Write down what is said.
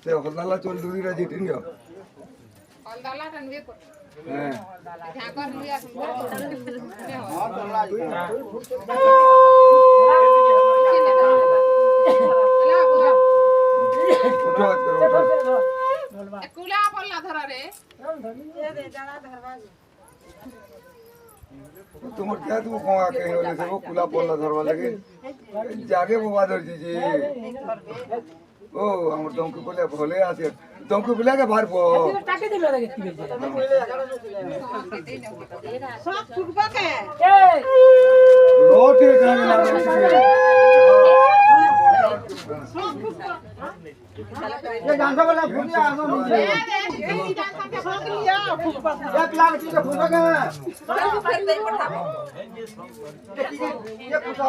ते हलदाला चोल दूरी राजी टिंगो हलदाला टनवे को हां यहां कर लिया हां दला उठो कुला पल्ला धर रे ये दे जरा धरवा तुम क्या तू कौन के होले से वो कुला पोला धरवा लगे जागे वो बादर जी ओ हमर तुमको बोले भोले आसे तुमको बोले के बाहर पो टाके दिलो लगे सब फुटबा के रोटी खाने लगे ये जानता वाला फुटिया आनो मुझे ये जानता के सब लिया फुटबा 1 लाख की फुटा के सब कर दे पठा ये फुटा